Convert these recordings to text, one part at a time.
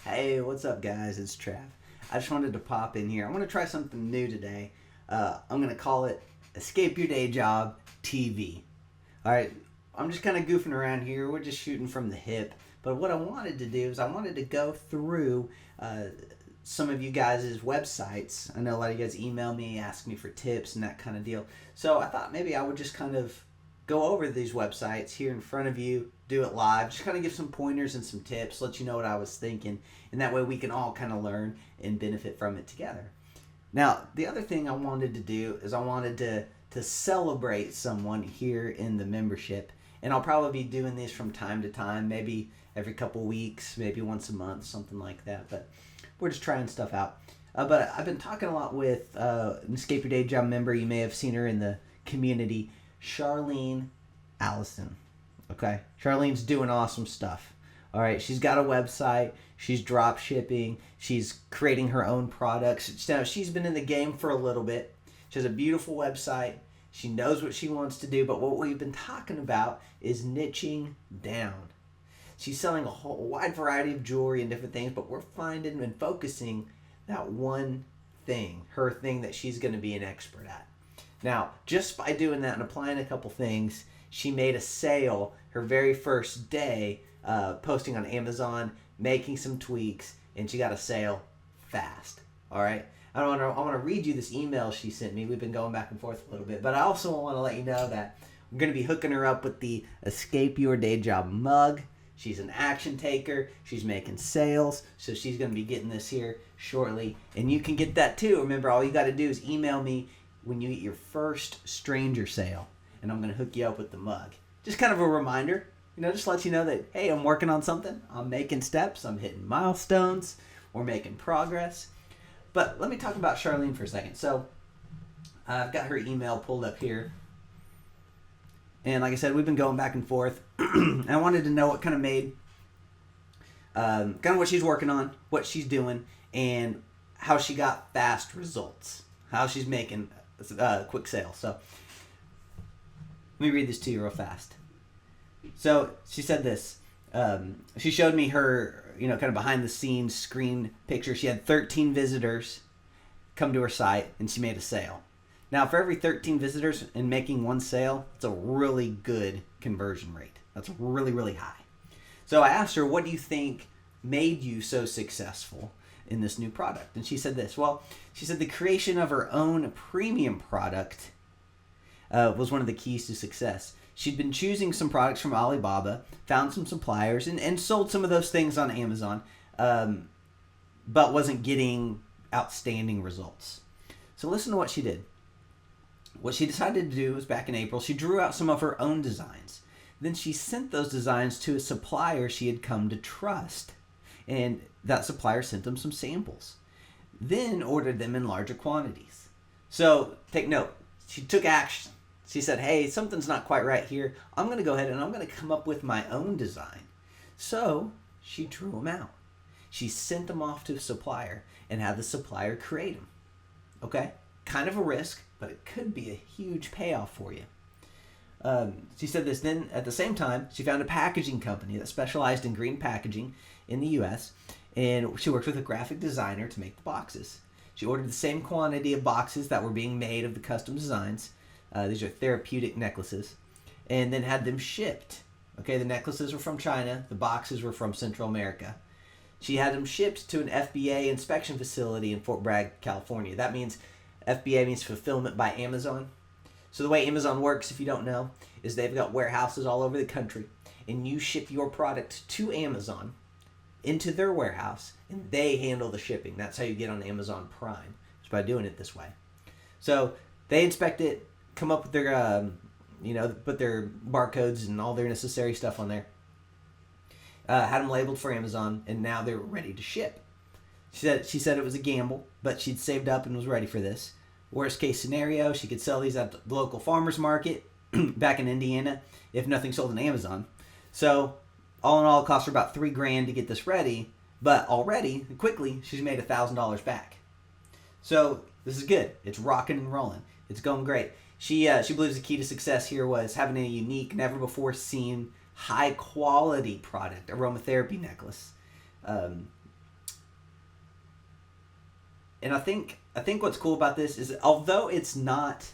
Hey, what's up, guys? It's Trav. I just wanted to pop in here. I'm going to try something new today. I'm going to call it Escape Your Day Job TV. All right, I'm just kind of goofing around here. We're just shooting from the hip. But what I wanted to do is I wanted to go through some of you guys' websites. I know a lot of you guys email me, ask me for tips and that kind of deal. So I thought maybe I would just kind of go over these websites here in front of you, do it live, just kind of give some pointers and some tips, let you know what I was thinking, and that way we can all kind of learn and benefit from it together. Now, the other thing I wanted to do is I wanted to celebrate someone here in the membership, and I'll probably be doing these from time to time, maybe every couple weeks, maybe once a month, something like that, but we're just trying stuff out. But I've been talking a lot with an Escape Your Day Job member. You may have seen her in the community, Charlene Allison. Okay, Charlene's doing awesome stuff. All right, she's got a website. She's drop shipping. She's creating her own products. Now, she's been in the game for a little bit. She has a beautiful website. She knows what she wants to do, but what we've been talking about is niching down. She's selling a whole wide variety of jewelry and different things, but we're finding and focusing that one thing, her thing that she's going to be an expert at. Now, just by doing that and applying a couple things, she made a sale her very first day, posting on Amazon, making some tweaks, and she got a sale fast. All right. I want to read you this email she sent me. We've been going back and forth a little bit, but I also want to let you know that we're going to be hooking her up with the Escape Your Day Job mug. She's an action taker. She's making sales, so she's going to be getting this here shortly, and you can get that too. Remember, all you got to do is email me when you get your first stranger sale, and I'm going to hook you up with the mug. Just kind of a reminder, just let you know that, hey, I'm working on something. I'm making steps. I'm hitting milestones. We're making progress. But let me talk about Charlene for a second. So I've got her email pulled up here. And like I said, we've been going back and forth. And I wanted to know what kind of made, kind of what she's working on, what she's doing, and how she got fast results. How she's making quick sales. So let me read this to you real fast. So she said this. She showed me her, kind of behind the scenes screen picture. She had 13 visitors come to her site, and she made a sale. Now, for every 13 visitors and making one sale, it's a really good conversion rate. That's really, really high. So I asked her, what do you think made you so successful in this new product? And she said this. Well, she said the creation of her own premium product was one of the keys to success. She'd been choosing some products from Alibaba, found some suppliers, and sold some of those things on Amazon, but wasn't getting outstanding results. So listen to what she did. What she decided to do was, back in April, she drew out some of her own designs. Then she sent those designs to a supplier she had come to trust, and that supplier sent them some samples. Then ordered them in larger quantities. So take note. She took action. She said, hey, something's not quite right here. I'm going to go ahead and I'm going to come up with my own design. So she drew them out. She sent them off to a supplier and had the supplier create them. Okay? Kind of a risk, but it could be a huge payoff for you. She said this. Then at the same time, she found a packaging company that specialized in green packaging in the U.S., and she worked with a graphic designer to make the boxes. She ordered the same quantity of boxes that were being made of the custom designs. These are therapeutic necklaces, and then had them shipped. Okay, the necklaces were from China. The boxes were from Central America. She had them shipped to an FBA inspection facility in Fort Bragg, California. That means FBA means fulfillment by Amazon. So the way Amazon works, if you don't know, is they've got warehouses all over the country, and you ship your product to Amazon into their warehouse, and they handle the shipping. That's how you get on Amazon Prime, just by doing it this way. So they inspect it, come up with their, put their barcodes and all their necessary stuff on there. Had them labeled for Amazon, and now they're ready to ship. She said it was a gamble, but she'd saved up and was ready for this. Worst case scenario, she could sell these at the local farmer's market back in Indiana if nothing sold on Amazon. So all in all, it cost her about $3,000 to get this ready, but already, quickly, she's made $1,000 back. So this is good. It's rocking and rolling. It's going great. She believes the key to success here was having a unique, never before seen, high quality product, aromatherapy necklace. And I think what's cool about this is, although it's not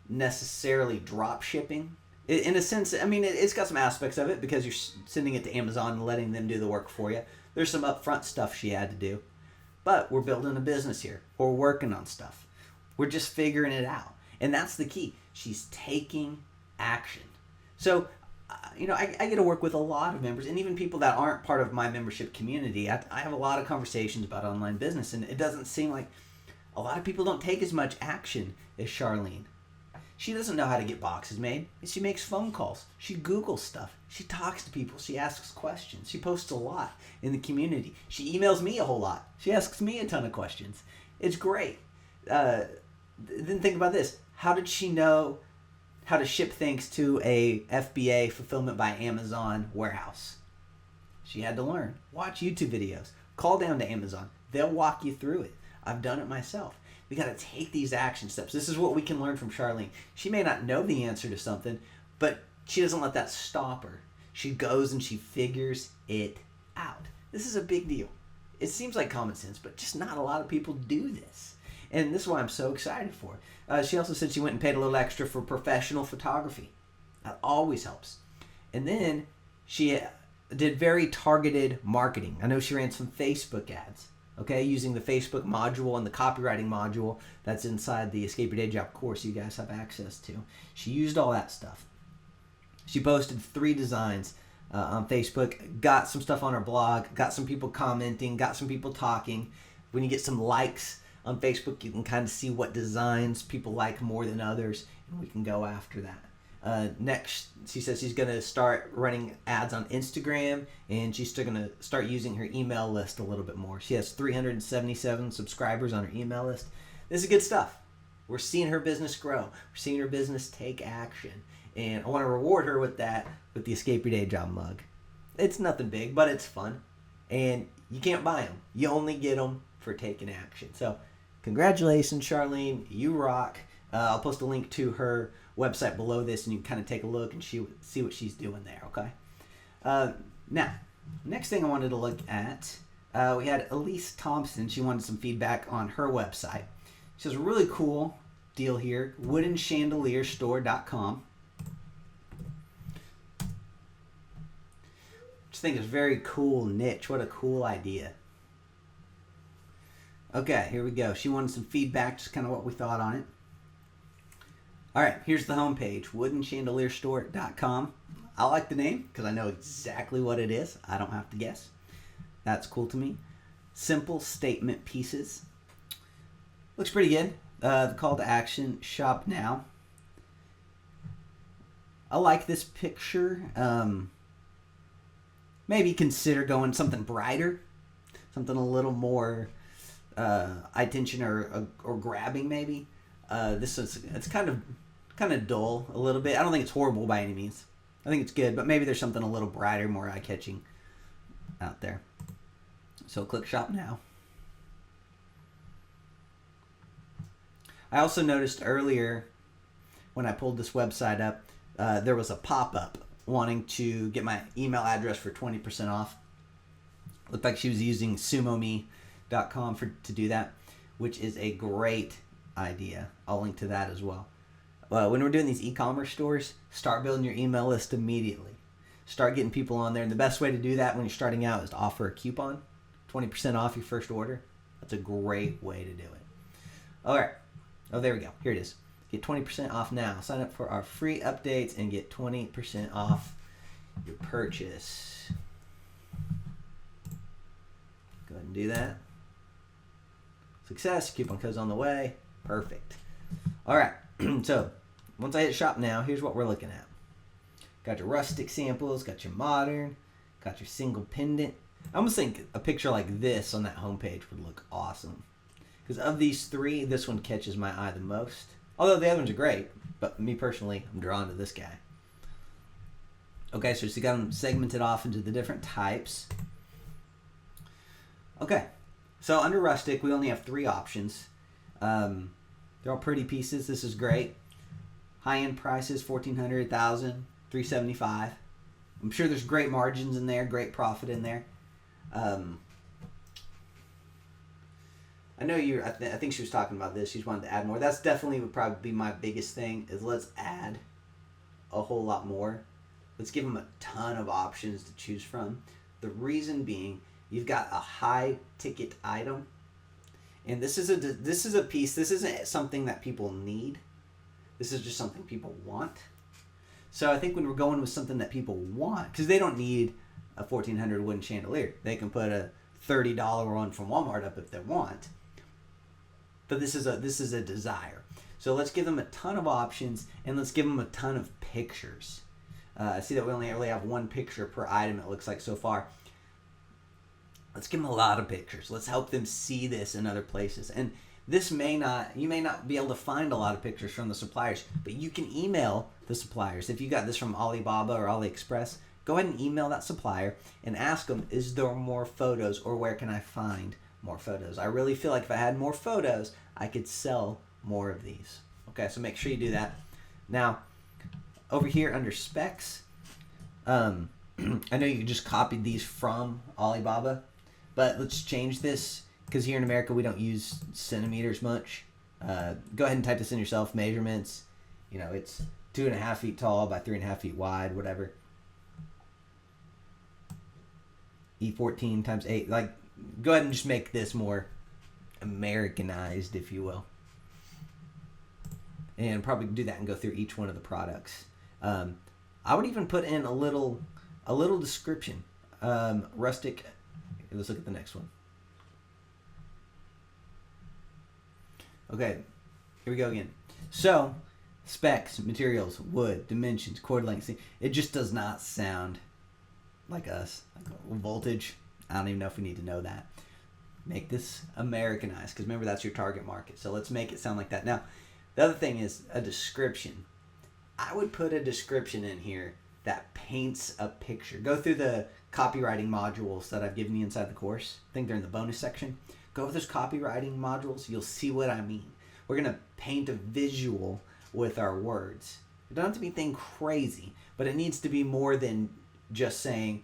necessarily drop shipping, in a sense, I mean, it's got some aspects of it because you're sending it to Amazon and letting them do the work for you. There's some upfront stuff she had to do. But we're building a business here. We're working on stuff. We're just figuring it out. And that's the key. She's taking action. So, I get to work with a lot of members, and even people that aren't part of my membership community. I have a lot of conversations about online business, and it doesn't seem like a lot of people don't take as much action as Charlene. She doesn't know how to get boxes made. She makes phone calls. She Googles stuff. She talks to people. She asks questions. She posts a lot in the community. She emails me a whole lot. She asks me a ton of questions. It's great. Then think about this. How did she know how to ship things to a FBA, Fulfillment by Amazon warehouse? She had to learn. Watch YouTube videos. Call down to Amazon. They'll walk you through it. I've done it myself. We got to take these action steps. This is what we can learn from Charlene. She may not know the answer to something, but she doesn't let that stop her. She goes and she figures it out. This is a big deal. It seems like common sense, but just not a lot of people do this. And this is why I'm so excited for her. She also said she went and paid a little extra for professional photography. That always helps. And then she did very targeted marketing. I know she ran some Facebook ads. Okay, using the Facebook module and the copywriting module that's inside the Escape Your Day Job course you guys have access to. She used all that stuff. She posted 3 designs on Facebook, got some stuff on her blog, got some people commenting, got some people talking. When you get some likes on Facebook, you can kind of see what designs people like more than others, and we can go after that. Next, she says she's going to start running ads on Instagram, and she's still going to start using her email list a little bit more. She has 377 subscribers on her email list. This is good stuff. We're seeing her business grow. We're seeing her business take action. And I want to reward her with that, with the Escape Your Day Job mug. It's nothing big, but it's fun. And you can't buy them. You only get them for taking action. So congratulations, Charlene. You rock. I'll post a link to her website below this, and you can kind of take a look and see what she's doing there, okay? Now, next thing I wanted to look at, we had Elise Thompson. She wanted some feedback on her website. She has a really cool deal here, woodenchandelierstore.com. Just think it's a very cool niche. What a cool idea. Okay, here we go. She wanted some feedback, just kind of what we thought on it. All right, here's the homepage, woodenchandelierstore.com. I like the name because I know exactly what it is. I don't have to guess. That's cool to me. Simple statement pieces. Looks pretty good. The call to action, shop now. I like this picture. Maybe consider going something brighter, something a little more eye-catching or grabbing maybe. It's kind of dull a little bit. I don't think it's horrible by any means. I think it's good, but maybe there's something a little brighter, more eye-catching out there. So click shop now. I also noticed earlier when I pulled this website up, there was a pop-up wanting to get my email address for 20% off. Looked like she was using sumome.com to do that, which is a great idea. I'll link to that as well. When we're doing these e-commerce stores, start building your email list immediately. Start getting people on there. And the best way to do that when you're starting out is to offer a coupon, 20% off your first order. That's a great way to do it. All right. Oh, there we go. Here it is. Get 20% off now. Sign up for our free updates and get 20% off your purchase. Go ahead and do that. Success. Coupon code's on the way. Perfect. All right. So once I hit shop now, here's what we're looking at. Got your rustic samples, got your modern, got your single pendant. I almost think a picture like this on that homepage would look awesome. Because of these 3, this one catches my eye the most. Although the other ones are great, but me personally, I'm drawn to this guy. Okay, so she got them segmented off into the different types. Okay, so under rustic, we only have 3 options. They're all pretty pieces. This is great. High-end prices, $1,400, $1,000, $375. I'm sure there's great margins in there, great profit in there. I know you. I think she was talking about this. She's wanted to add more. That's definitely would probably be my biggest thing. Is let's add a whole lot more. Let's give them a ton of options to choose from. The reason being, you've got a high ticket item, and this is a piece. This isn't something that people need. This is just something people want. So I think when we're going with something that people want, because they don't need a 1,400 wooden chandelier, they can put a $30 one from Walmart up if they want. But this is a desire. So let's give them a ton of options, and let's give them a ton of pictures. I see that we only really have one picture per item, it looks like so far. Let's give them a lot of pictures. Let's help them see this in other places. And you may not be able to find a lot of pictures from the suppliers, but you can email the suppliers. If you got this from Alibaba or AliExpress, go ahead and email that supplier and ask them, is there more photos, or where can I find more photos? I really feel like if I had more photos, I could sell more of these. Okay, so make sure you do that. Now, over here under specs, I know you just copied these from Alibaba, but let's change this, because here in America we don't use centimeters much. Go ahead and type this in yourself, measurements. It's 2.5 feet tall by 3.5 feet wide, whatever. E14 times 8. Like, go ahead and just make this more Americanized, if you will. And probably do that and go through each one of the products. I would even put in a little description. Rustic. Let's look at the next one. Okay, here we go again. So, specs, materials, wood, dimensions, cord length. It just does not sound like us. Like voltage, I don't even know if we need to know that. Make this Americanized, because remember, that's your target market. So let's make it sound like that. Now, the other thing is a description. I would put a description in here that paints a picture. Go through the copywriting modules that I've given you inside the course. I think they're in the bonus section. Go over those copywriting modules. You'll see what I mean. We're going to paint a visual with our words. It doesn't have to be anything crazy, but it needs to be more than just saying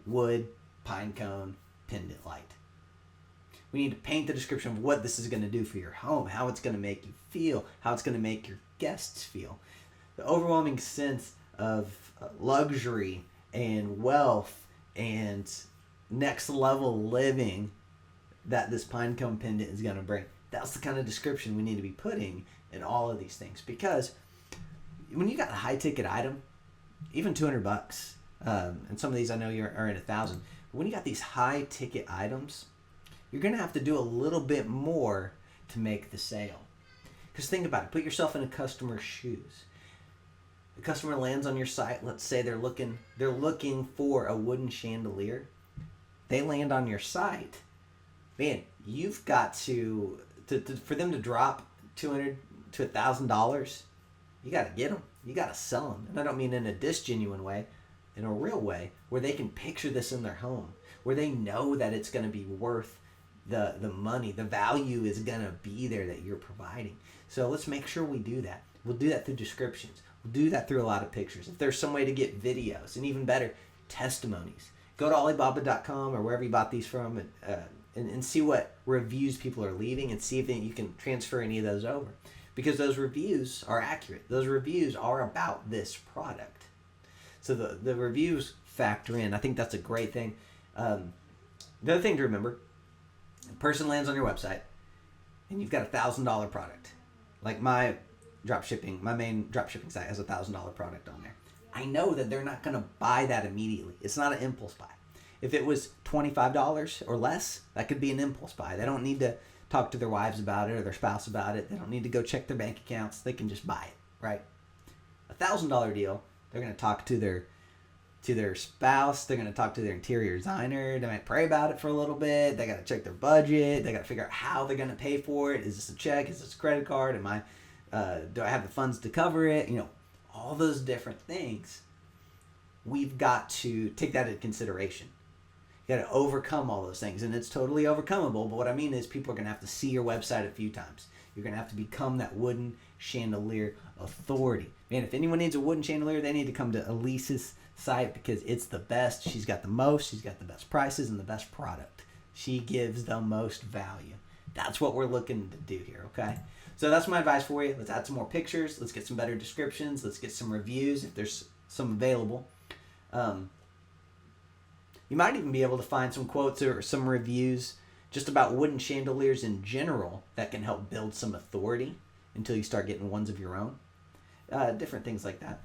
wood, pine cone, pendant light. We need to paint the description of what this is going to do for your home, how it's going to make you feel, how it's going to make your guests feel. The overwhelming sense of luxury and wealth and next level living that this pine cone pendant is going to bring. That's the kind of description we need to be putting in all of these things, because when you got a high ticket item, even $200, and some of these I know are in 1,000. But when you got these high ticket items, you're going to have to do a little bit more to make the sale. Because think about it. Put yourself in a customer's shoes. The customer lands on your site. Let's say they're looking for a wooden chandelier. They land on your site. Man, you've got to for them to drop $200 to $1,000. You got to get them. You got to sell them. And I don't mean in a disgenuine way, in a real way, where they can picture this in their home, where they know that it's going to be worth the money, the value is going to be there that you're providing. So let's make sure we do that. We'll do that through descriptions. We'll do that through a lot of pictures. If there's some way to get videos, and even better, testimonies. Go to Alibaba.com or wherever you bought these from and see what reviews people are leaving, and see if you can transfer any of those over. Because those reviews are accurate. Those reviews are about this product. So the reviews factor in. I think that's a great thing. The other thing to remember, a person lands on your website and you've got a $1,000 product. Like my main dropshipping site has a $1,000 product on there. I know that they're not going to buy that immediately. It's not an impulse buy. If it was $25 or less, that could be an impulse buy. They don't need to talk to their wives about it or their spouse about it. They don't need to go check their bank accounts. They can just buy it, right? A $1,000 deal, they're going to talk to their spouse. They're going to talk to their interior designer. They might pray about it for a little bit. They got to check their budget. They got to figure out how they're going to pay for it. Is this a check? Is this a credit card? Do I have the funds to cover it? All those different things. We've got to take that into consideration. You got to overcome all those things, and it's totally overcomable. But what I mean is, people are going to have to see your website a few times. You're going to have to become that wooden chandelier authority. Man, if anyone needs a wooden chandelier, they need to come to Elise's site, because it's the best. She's got the most. She's got the best prices and the best product. She gives the most value. That's what we're looking to do here, okay? So that's my advice for you. Let's add some more pictures. Let's get some better descriptions. Let's get some reviews if there's some available. You might even be able to find some quotes or some reviews just about wooden chandeliers in general that can help build some authority until you start getting ones of your own. Different things like that.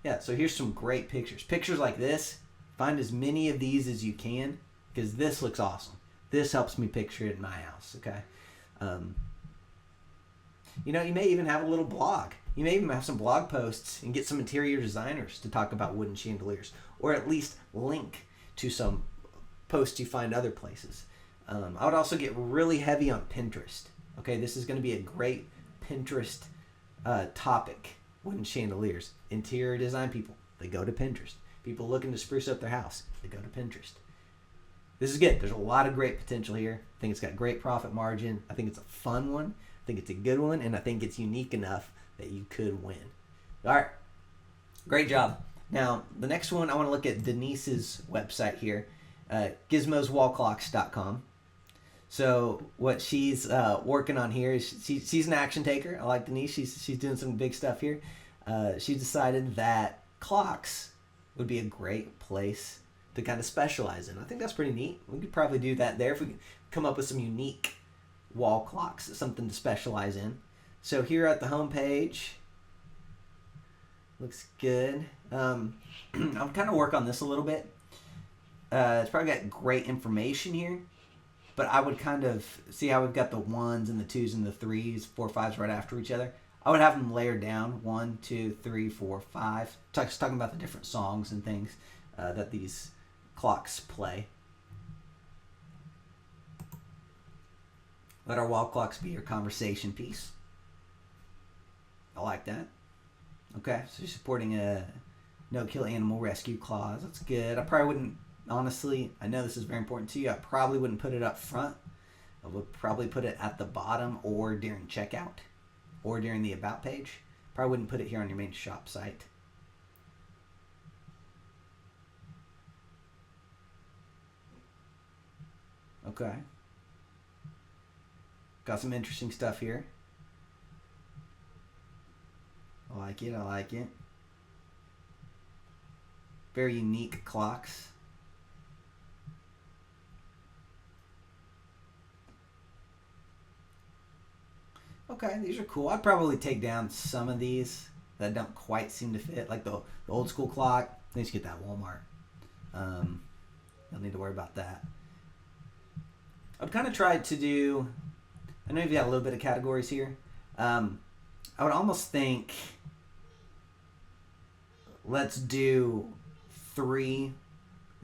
Yeah, so here's some great pictures. Pictures like this, find as many of these as you can because this looks awesome. This helps me picture it in my house, okay? You may even have a little blog. You may even have some blog posts and get some interior designers to talk about wooden chandeliers, or at least link to some posts you find other places. I would also get really heavy on Pinterest. Okay, this is going to be a great Pinterest topic. Wooden chandeliers. Interior design people, they go to Pinterest. People looking to spruce up their house, they go to Pinterest. This is good. There's a lot of great potential here. I think it's got great profit margin. I think it's a fun one. I think it's a good one, and I think it's unique enough that you could win. All right, great job. Now, the next one, I want to look at Denise's website here, gizmoswallclocks.com. So what she's working on here is she's an action taker. I like Denise. She's doing some big stuff here. She decided that clocks would be a great place to kind of specialize in. I think that's pretty neat. We could probably do that there if we could come up with some unique wall clocks, something to specialize in. So here at the home page, looks good. I'll kind of work on this a little bit. It's probably got great information here, but I would kind of see how we've got the 1s and the 2s and the 3s, 4, 5s right after each other. I would have them layered down 1, 2, 3, 4, 5. Just talking about the different songs and things that these clocks play. Let our wall clocks be your conversation piece. I like that. Okay, so you're supporting a no-kill animal rescue clause. That's good. I probably wouldn't, honestly, I know this is very important to you. I probably wouldn't put it up front. I would probably put it at the bottom or during checkout or during the about page. Probably wouldn't put it here on your main shop site. Okay. Got some interesting stuff here. I like it. I like it. Very unique clocks. Okay, these are cool. I'd probably take down some of these that don't quite seem to fit, like the old school clock. I need to get that at Walmart. Don't need to worry about that. I'd kind of try to do, I know you've got a little bit of categories here. I would almost think, let's do 3.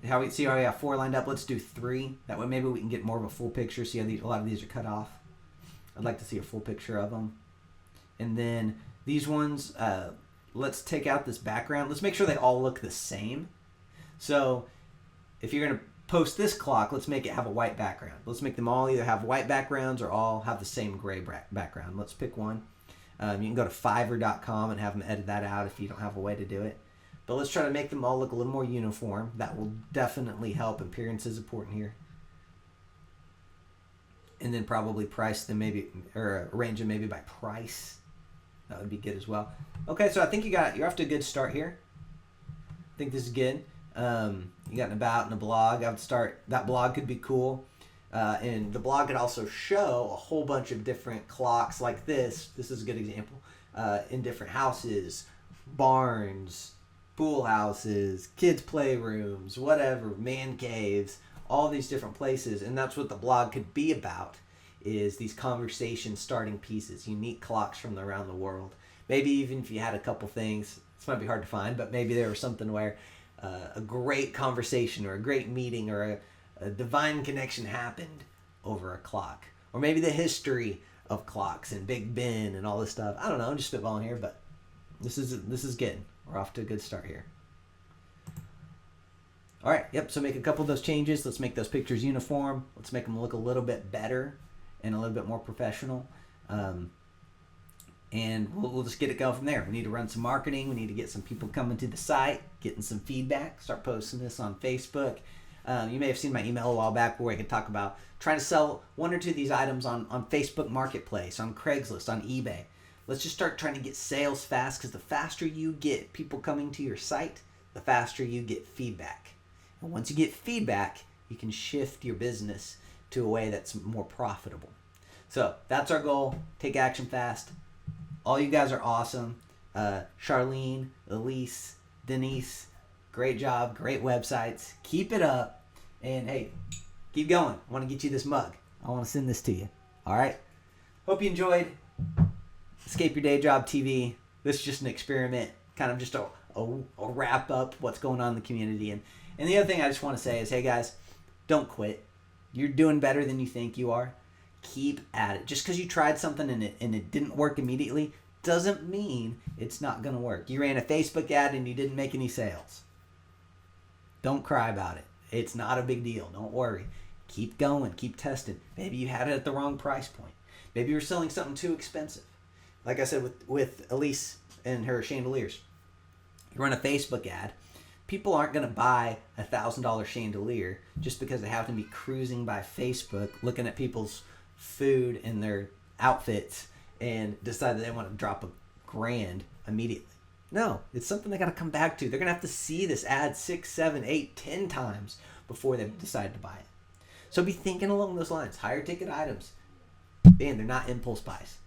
How we have 4 lined up. Let's do 3. That way maybe we can get more of a full picture. See how a lot of these are cut off. I'd like to see a full picture of them. And then these ones, let's take out this background. Let's make sure they all look the same. So if you're going to post this clock, let's make it have a white background. Let's make them all either have white backgrounds or all have the same gray background. Let's pick one. You can go to Fiverr.com and have them edit that out if you don't have a way to do it. But let's try to make them all look a little more uniform. That will definitely help. Appearance is important here. And then probably price them maybe, or arrange them maybe by price. That would be good as well. Okay, so I think you're off to a good start here. I think this is good. You got an about and a blog. I would start, that blog could be cool. And the blog could also show a whole bunch of different clocks like this. This is a good example. In different houses, barns, pool houses, kids' playrooms, whatever, man caves, all these different places. And that's what the blog could be about, is these conversation starting pieces, unique clocks from around the world. Maybe even if you had a couple things, this might be hard to find, but maybe there was something where a great conversation or a great meeting or a divine connection happened over a clock. Or maybe the history of clocks and Big Ben and all this stuff. I don't know, I'm just spitballing here, but this is good. We're off to a good start here. All right, yep, so make a couple of those changes. Let's make those pictures uniform. Let's make them look a little bit better and a little bit more professional. And we'll just get it going from there. We need to run some marketing. We need to get some people coming to the site, getting some feedback, start posting this on Facebook. You may have seen my email a while back where I could talk about trying to sell one or two of these items on Facebook Marketplace, on Craigslist, on eBay. Let's just start trying to get sales fast, because the faster you get people coming to your site, the faster you get feedback. And once you get feedback, you can shift your business to a way that's more profitable. So that's our goal. Take action fast. All you guys are awesome. Charlene, Elise, Denise, great job, great websites. Keep it up. And hey, keep going. I want to get you this mug. I want to send this to you. All right? Hope you enjoyed Escape Your Day Job TV. This is just an experiment, kind of just a wrap up what's going on in the community. And the other thing I just want to say is, hey guys, don't quit. You're doing better than you think you are. Keep at it. Just because you tried something and it didn't work immediately doesn't mean it's not going to work. You ran a Facebook ad and you didn't make any sales. Don't cry about it. It's not a big deal. Don't worry. Keep going. Keep testing. Maybe you had it at the wrong price point. Maybe you're selling something too expensive. Like I said with Elise and her chandeliers. You run a Facebook ad. People aren't going to buy a $1,000 chandelier just because they happen to be cruising by Facebook, looking at people's food and their outfits, and decide that they want to drop $1,000 immediately. No, it's something they got to come back to. They're going to have to see this ad 6, 7, 8, 10 times before they decide to buy it. So be thinking along those lines. Higher ticket items. Man, they're not impulse buys.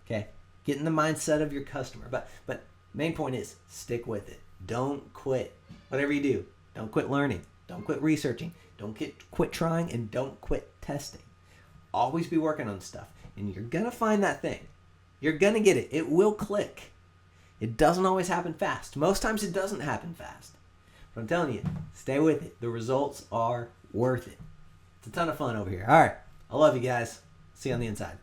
Okay? Get in the mindset of your customer. But main point is, stick with it. Don't quit. Whatever you do, don't quit learning. Don't quit researching. Don't quit trying, and don't quit testing. Always be working on stuff. And you're going to find that thing. You're going to get it. It will click. It doesn't always happen fast. Most times it doesn't happen fast. But I'm telling you, stay with it. The results are worth it. It's a ton of fun over here. All right. I love you guys. See you on the inside.